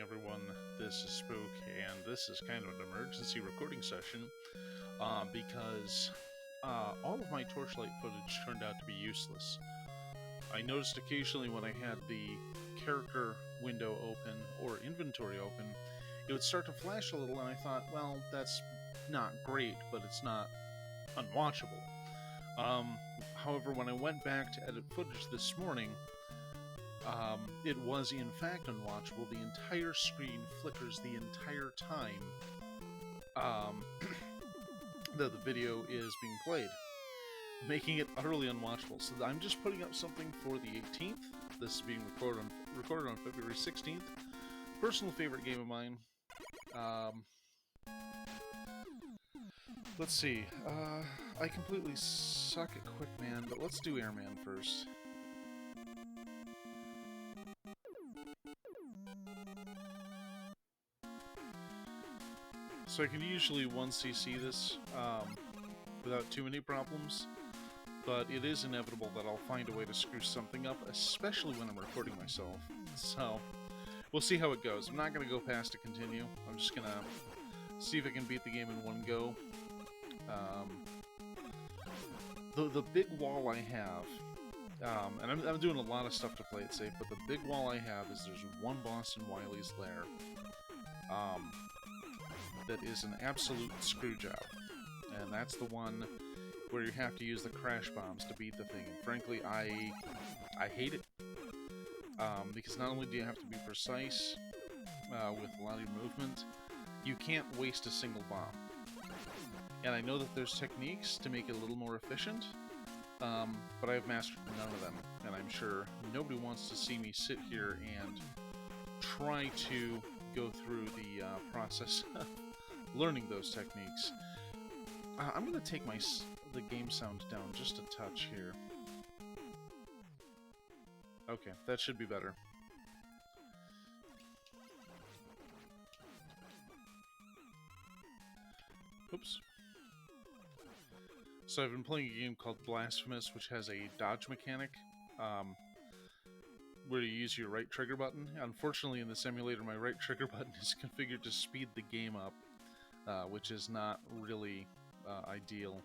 morning, everyone. This is Spook, and this is kind of an emergency recording session because all of my Torchlight footage turned out to be useless. I noticed occasionally when I had the character window open or inventory open, it would start to flash a little, and I thought, well, that's not great, but it's not unwatchable. However, when I went back to edit footage this morning, it was in fact unwatchable. The entire screen flickers the entire time that the video is being played, making it utterly unwatchable. So I'm just putting up something for the 18th. This is being recorded on February 16th. Personal favorite game of mine. Let's see. I completely suck at Quickman, but let's do Airman first. So I can usually 1cc this without too many problems, but it is inevitable that I'll find a way to screw something up, especially when I'm recording myself. So we'll see how it goes. I'm not going to go past to continue. I'm just going to see if I can beat the game in one go. The big wall I have, and I'm doing a lot of stuff to play it safe, but the big wall I have is there's one boss in Wily's Lair that is an absolute screw job, and that's the one where you have to use the crash bombs to beat the thing. And frankly, I hate it, because not only do you have to be precise with a lot of your movement, you can't waste a single bomb. And I know that there's techniques to make it a little more efficient, but I've mastered none of them, and I'm sure nobody wants to see me sit here and try to go through the process of learning those techniques. I'm going to take the game sound down just a touch here. Okay, that should be better. Oops. So I've been playing a game called Blasphemous, which has a dodge mechanic, where you use your right trigger button. Unfortunately, in the simulator, my right trigger button is configured to speed the game up, which is not really ideal.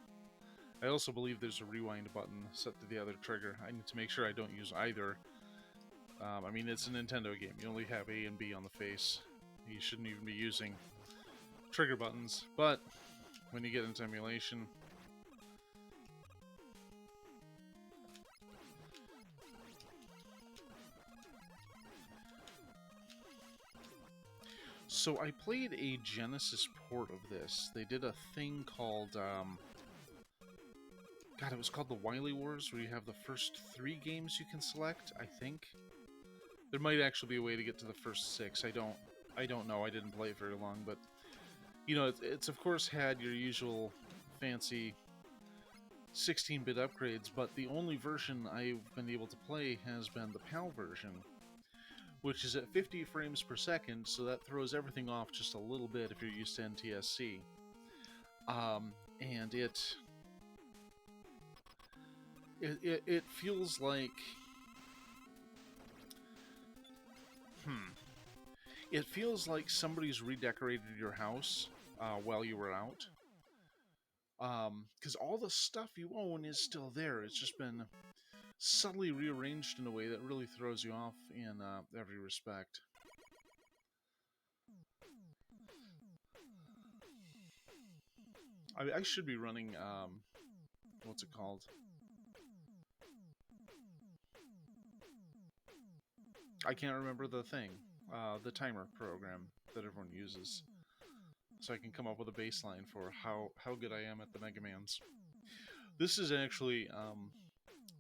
I also believe there's a rewind button set to the other trigger. I need to make sure I don't use either. I mean, it's a Nintendo game. You only have A and B on the face. You shouldn't even be using trigger buttons, but when you get into emulation, so I played a Genesis port of this. They did a thing called, God, it was called the Wily Wars, where you have the first 3 games you can select, I think. There might actually be a way to get to the first 6. I don't know. I didn't play it very long, but you know, it's of course had your usual fancy 16-bit upgrades, but the only version I've been able to play has been the PAL version, which is at 50 frames per second, so that throws everything off just a little bit if you're used to NTSC. And it feels like... It feels like somebody's redecorated your house while you were out. Because all the stuff you own is still there. It's just been subtly rearranged in a way that really throws you off in every respect. I should be running, what's it called? I can't remember the thing. The timer program that everyone uses. So I can come up with a baseline for how good I am at the Mega Mans. This is actually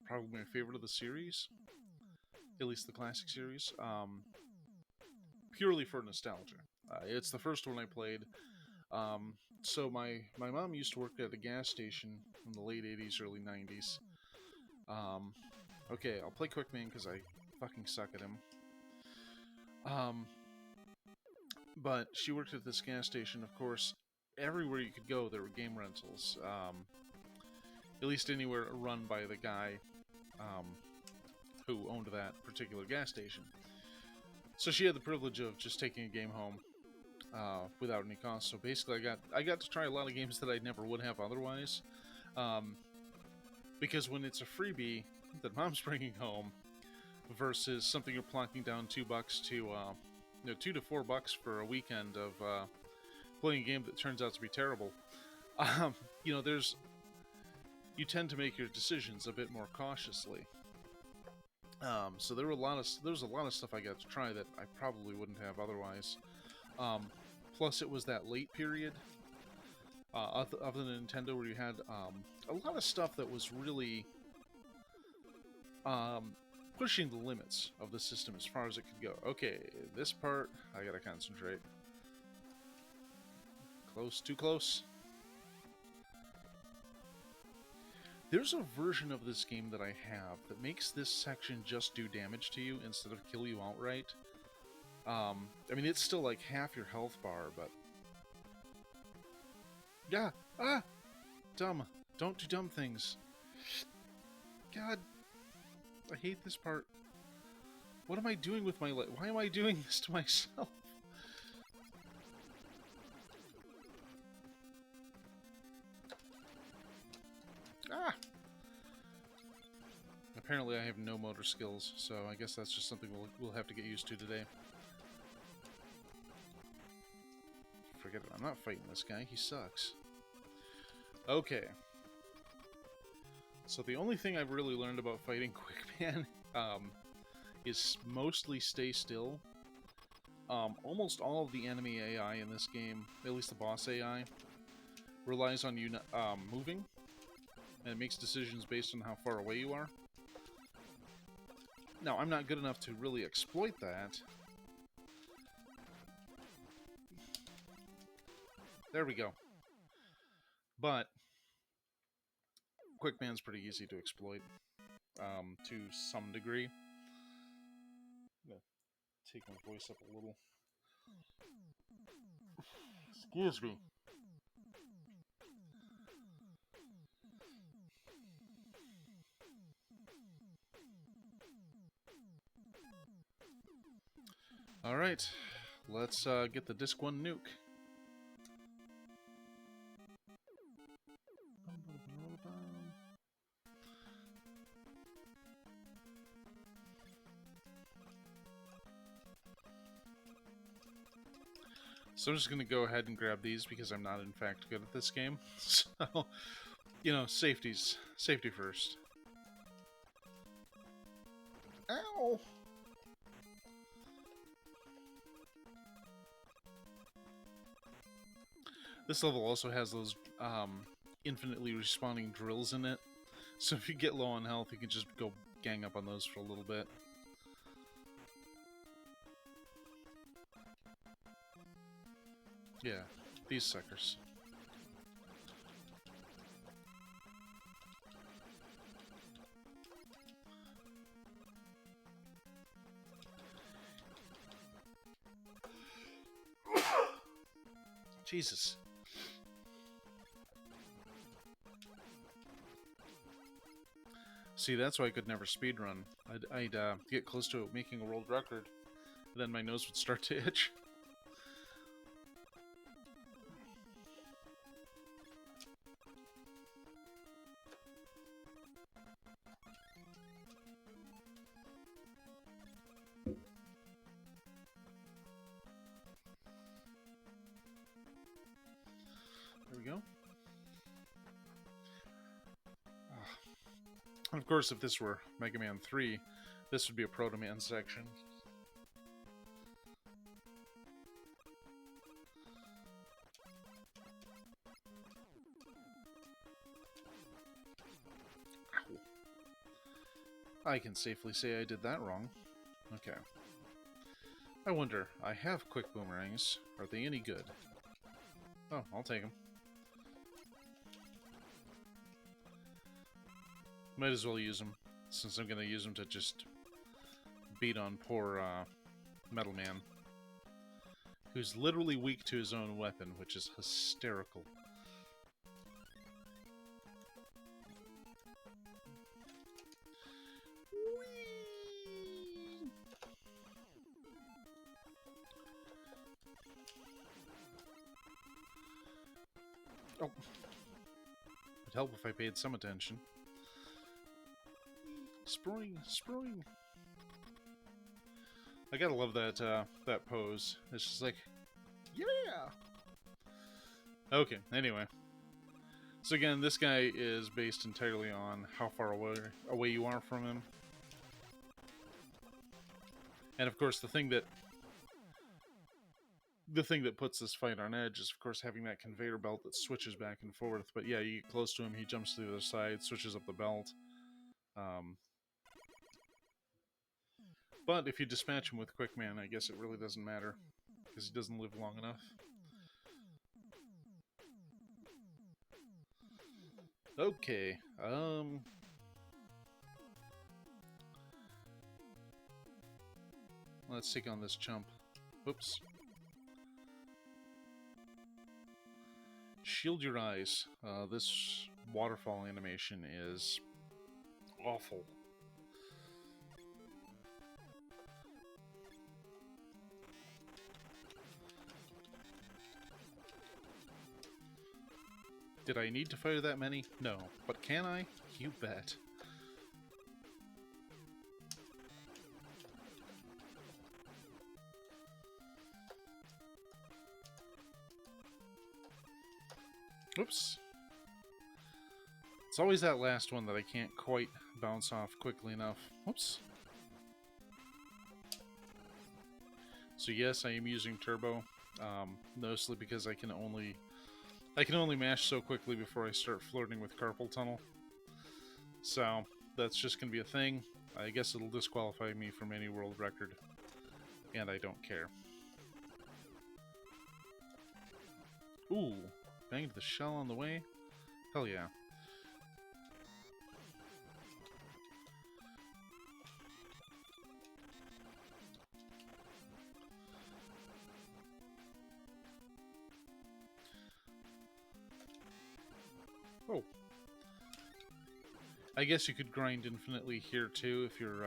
probably my favorite of the series. At least the classic series. Purely for nostalgia. It's the first one I played. So my mom used to work at a gas station in the late 80s, early 90s. Okay, I'll play Quickman because I fucking suck at him. But she worked at this gas station. Of course, everywhere you could go, there were game rentals. At least anywhere run by the guy who owned that particular gas station. So she had the privilege of just taking a game home without any cost. So basically, I got to try a lot of games that I never would have otherwise. Because when it's a freebie that mom's bringing home versus something you're plonking down $2 to, $2 to $4 for a weekend of playing a game that turns out to be terrible, you tend to make your decisions a bit more cautiously. So there was a lot of stuff I got to try that I probably wouldn't have otherwise. Plus, it was that late period of the Nintendo where you had a lot of stuff that was really pushing the limits of the system as far as it could go. Okay, this part, I gotta concentrate. Close, too close. There's a version of this game that I have that makes this section just do damage to you instead of kill you outright. I mean, it's still like half your health bar, but... Yeah! Ah! Dumb. Don't do dumb things. God. I hate this part. What am I doing with my life? Why am I doing this to myself? Ah! Apparently I have no motor skills, so I guess that's just something we'll have to get used to today. Forget it, I'm not fighting this guy, he sucks. Okay. So the only thing I've really learned about fighting Quickman is mostly stay still. Almost all of the enemy AI in this game, at least the boss AI, relies on you moving, and it makes decisions based on how far away you are. Now, I'm not good enough to really exploit that. There we go. But Quickman's pretty easy to exploit, to some degree. I'm gonna take my voice up a little. Excuse me. Alright, let's get the Disc 1 nuke. So I'm just going to go ahead and grab these because I'm not in fact good at this game. So, safety first. Ow! This level also has those infinitely respawning drills in it. So if you get low on health, you can just go gang up on those for a little bit. Yeah, these suckers. Jesus. See, that's why I could never speedrun. I'd get close to making a world record, then my nose would start to itch. There we go. And of course, if this were Mega Man 3, this would be a Proto Man section. Ow. I can safely say I did that wrong. Okay. I wonder, I have quick boomerangs. Are they any good? Oh, I'll take them. Might as well use them, since I'm going to use them to just beat on poor Metal Man, who's literally weak to his own weapon, which is hysterical. Whee! Oh. It'd help if I paid some attention. Spring, spring. I gotta love that that pose. It's just like, yeah. Okay. Anyway, so again, this guy is based entirely on how far away you are from him, and of course, the thing that puts this fight on edge is, of course, having that conveyor belt that switches back and forth. But yeah, you get close to him, he jumps to the other side, switches up the belt. But if you dispatch him with Quick Man, I guess it really doesn't matter, because he doesn't live long enough. Okay, let's take on this chump. Whoops. Shield your eyes. This waterfall animation is awful. Did I need to fire that many? No. But can I? You bet. Oops. It's always that last one that I can't quite bounce off quickly enough. Whoops. So yes, I am using turbo, mostly because I can only mash so quickly before I start flirting with carpal tunnel. So that's just gonna be a thing. I guess it'll disqualify me from any world record, and I don't care. Ooh, banged the shell on the way? Hell yeah. Oh. I guess you could grind infinitely here too if you're,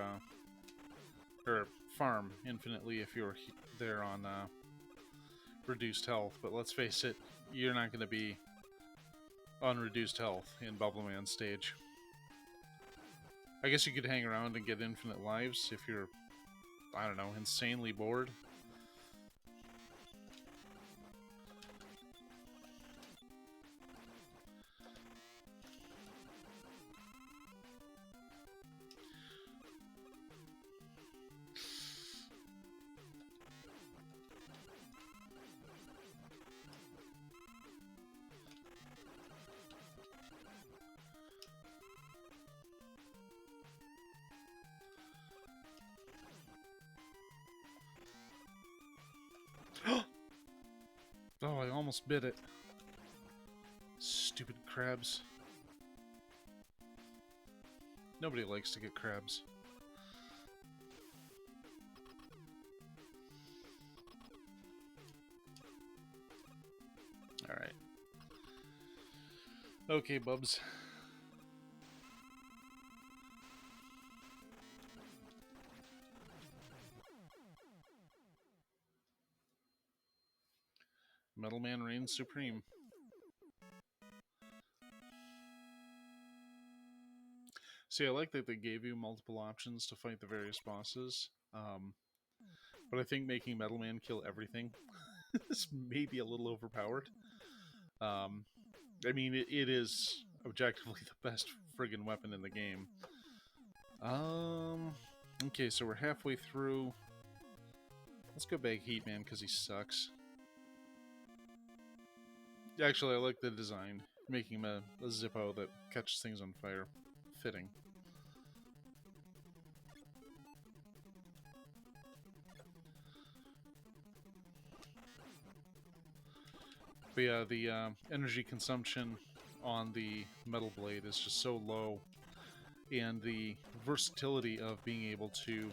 or farm infinitely if you're there on, reduced health, but let's face it, you're not going to be on reduced health in Bubbleman stage. I guess you could hang around and get infinite lives if you're, I don't know, insanely bored. Oh, I almost bit it. Stupid crabs. Nobody likes to get crabs. Alright. Okay, bubs. Metal Man reigns supreme. See, I like that they gave you multiple options to fight the various bosses, but I think making Metal Man kill everything is maybe a little overpowered. I mean, it is objectively the best friggin' weapon in the game. Okay, so we're halfway through. Let's go bag Heat Man because he sucks. Actually, I like the design, making him a Zippo that catches things on fire. Fitting. But yeah, the energy consumption on the Metal Blade is just so low, and the versatility of being able to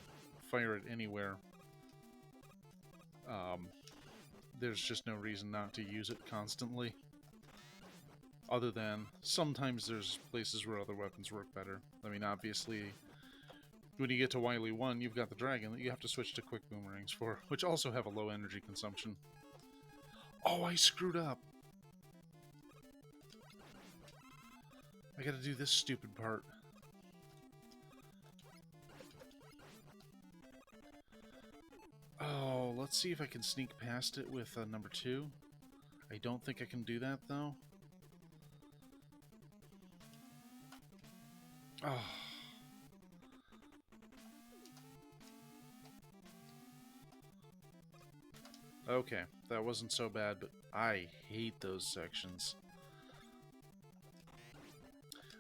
fire it anywhere, there's just no reason not to use it constantly. Other than, sometimes there's places where other weapons work better. I mean, obviously, when you get to Wily 1, you've got the dragon that you have to switch to quick boomerangs for, which also have a low energy consumption. Oh, I screwed up! I gotta do this stupid part. Oh, let's see if I can sneak past it with number 2. I don't think I can do that, though. Oh. Okay, that wasn't so bad, but I hate those sections.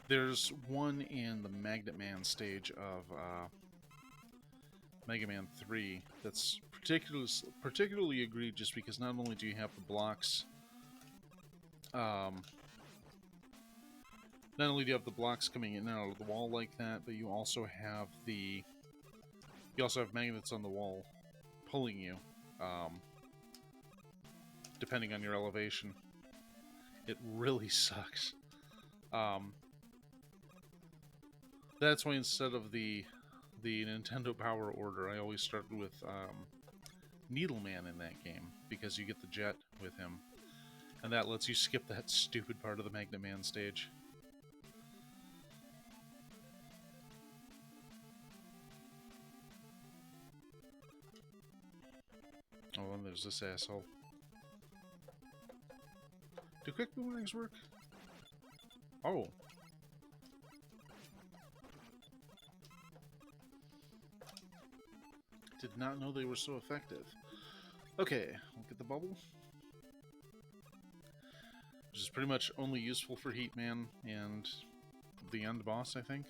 There's one in the Magnet Man stage of Mega Man 3 that's particularly egregious because not only do you have the blocks, not only do you have the blocks coming in and out of the wall like that, but you also have magnets on the wall pulling you, depending on your elevation. It really sucks. That's why instead of the Nintendo Power Order, I always started with Needleman in that game, because you get the jet with him, and that lets you skip that stupid part of the Magnet Man stage. Oh, and there's this asshole. Do quick boomerangs work? Oh. Did not know they were so effective. Okay, look at the bubble. Which is pretty much only useful for Heatman and the end boss, I think.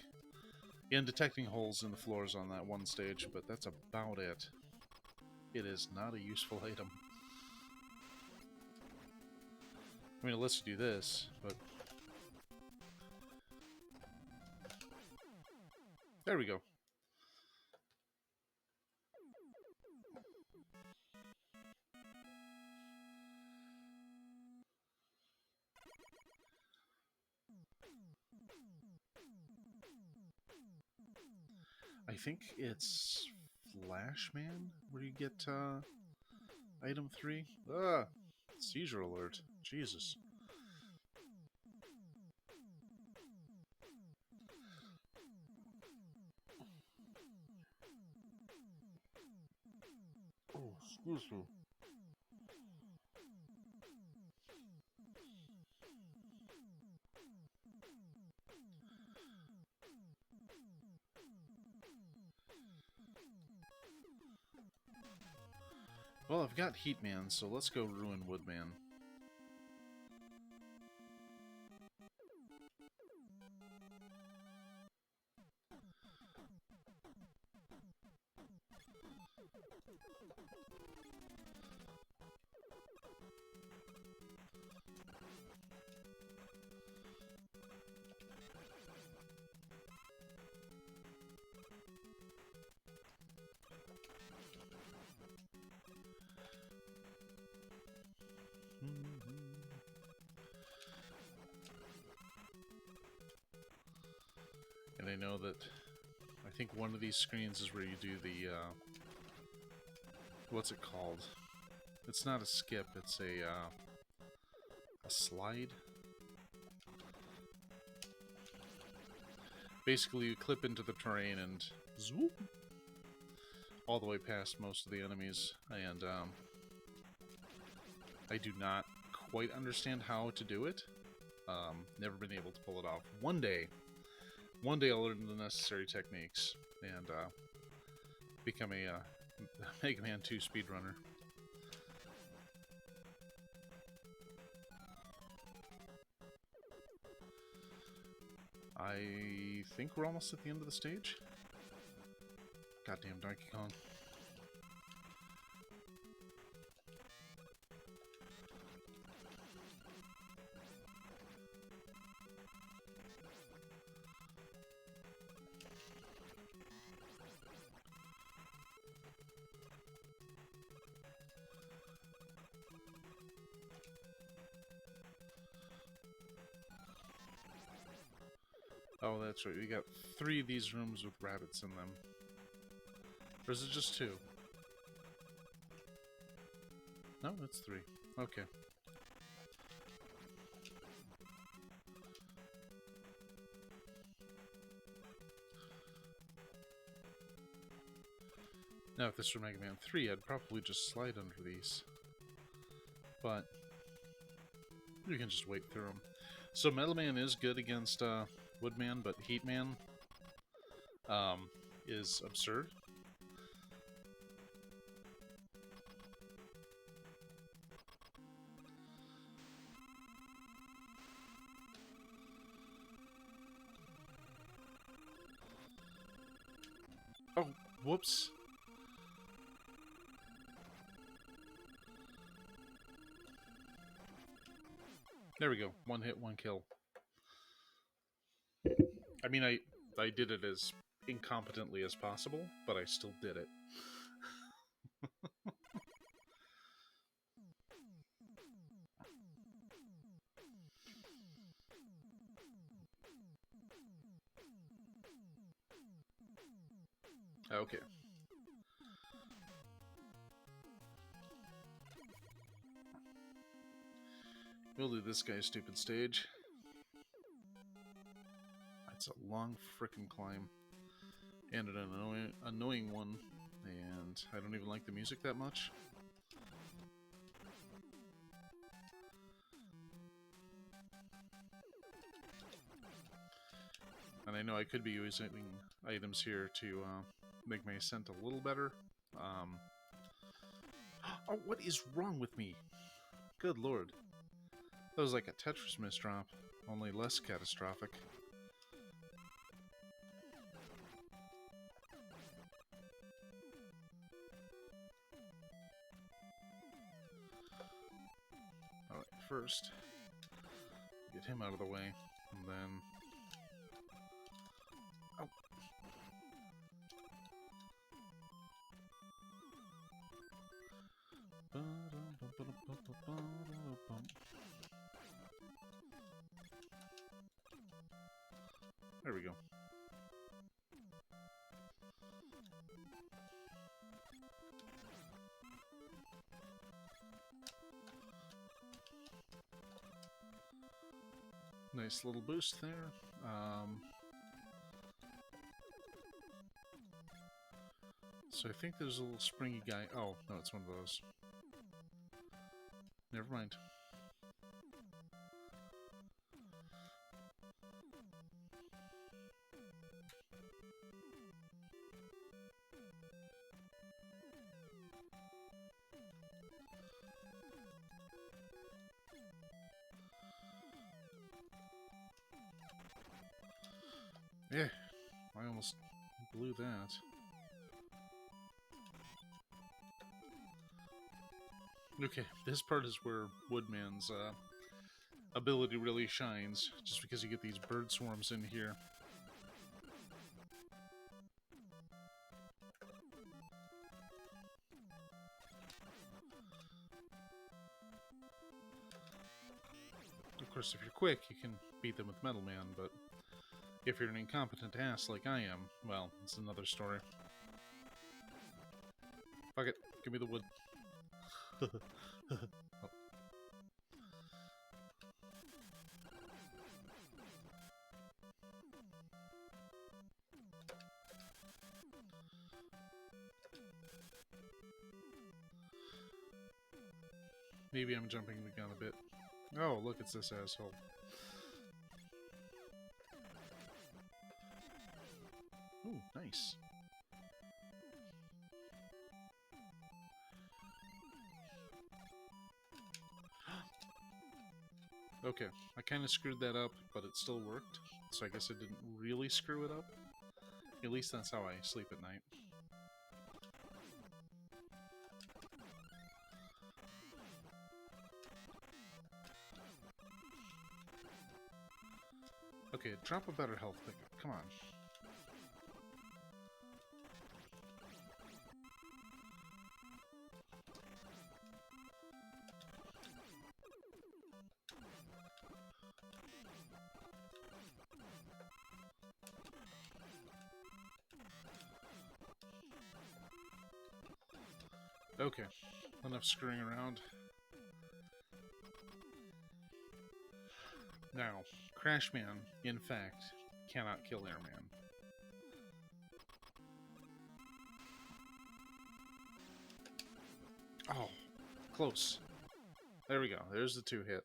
And detecting holes in the floors on that one stage, but that's about it. It is not a useful item. I mean, it lets you do this, but... There we go. I think it's Flashman where you get item 3. Ah, seizure alert. Jesus. Oh, excuse me. Well, I've got Heatman, so let's go ruin Woodman. And I know that I think one of these screens is where you do the what's it called? It's not a skip, it's a slide. Basically, you clip into the terrain and zoop all the way past most of the enemies, and I do not quite understand how to do it. Never been able to pull it off. One day I'll learn the necessary techniques and become a Mega Man 2 speedrunner. I think we're almost at the end of the stage. Goddamn Donkey Kong. Oh, that's right. We got 3 of these rooms with rabbits in them. Or is it just 2? No, it's 3. Okay. Now, if this were Mega Man 3, I'd probably just slide under these. But you can just wait through them. So Metal Man is good against Woodman, but Heat Man is absurd. Oh, whoops. There we go. One hit, one kill. I mean, I did it as incompetently as possible, but I still did it. Okay. We'll do this guy's stupid stage. It's a long frickin' climb. And an annoying one. And I don't even like the music that much. And I know I could be using items here to make my ascent a little better. Oh, what is wrong with me? Good lord. That was like a Tetris misdrop, only less catastrophic. Alright, first, get him out of the way, and then... Oh! There we go. Nice little boost there. So I think there's a little springy guy. Oh, no, it's one of those. Never mind. Yeah, I almost blew that. Okay, this part is where Woodman's ability really shines, just because you get these bird swarms in here. Of course, if you're quick, you can beat them with Metal Man, but if you're an incompetent ass like I am, well, it's another story. Fuck it, give me the wood. Oh. Maybe I'm jumping the gun a bit. Oh, look, it's this asshole. Ooh, nice. Okay, I kind of screwed that up, but it still worked, so I guess I didn't really screw it up. At least that's how I sleep at night. Okay, drop a better health pick. Come on. Okay, enough screwing around. Now, Crash Man, in fact, cannot kill Airman. Oh, close. There we go. There's the 2-hit.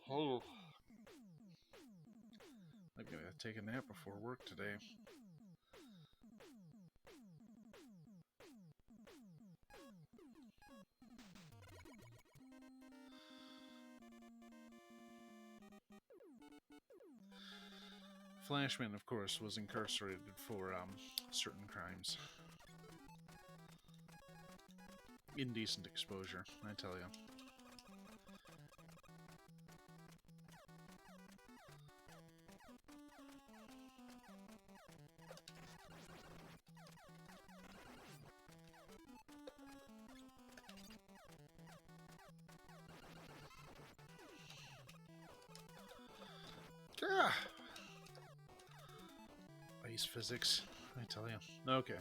Oh, I'm gonna take a nap before work today. Flashman, of course, was incarcerated for certain crimes. Indecent exposure, I tell you. Ah! Ice physics, I tell you. Okay.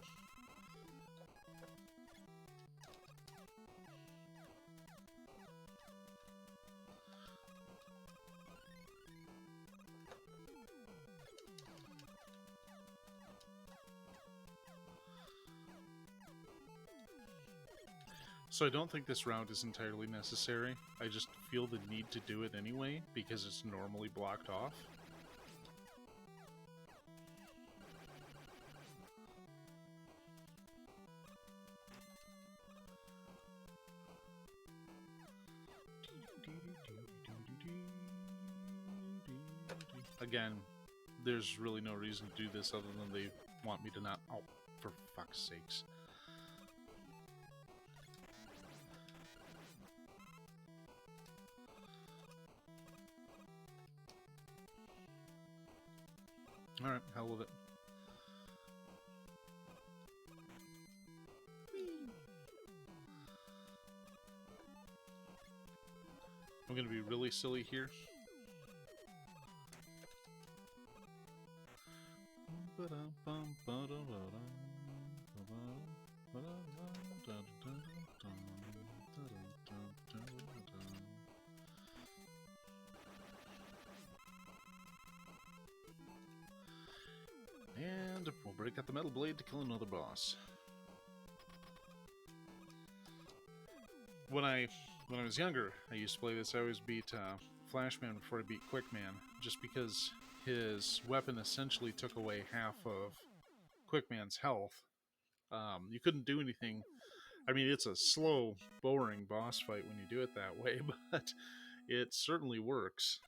So I don't think this route is entirely necessary. I just feel the need to do it anyway, because it's normally blocked off. Again, there's really no reason to do this other than they want me to not... Oh, for fuck's sakes. Alright, hell with it. I'm gonna be really silly here. And we'll break out the metal blade to kill another boss. When I was younger, I used to play this. I always beat Flashman before I beat Quickman, just because his weapon essentially took away half of Quickman's health. You couldn't do anything. I mean, it's a slow, boring boss fight when you do it that way, but it certainly works.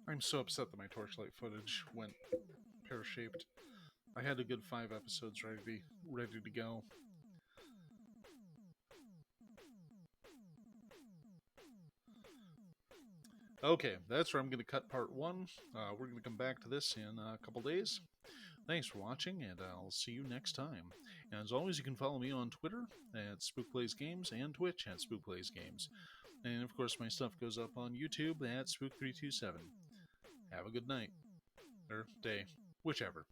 I'm so upset that my Torchlight footage went pear-shaped. I had a good 5 episodes ready to go. Okay, that's where I'm going to cut part 1. We're going to come back to this in a couple days. Thanks for watching, and I'll see you next time. And as always, you can follow me on Twitter at SpookPlaysGames and Twitch at SpookPlaysGames. And of course, my stuff goes up on YouTube at Spook327. Have a good night. Or day. Whichever.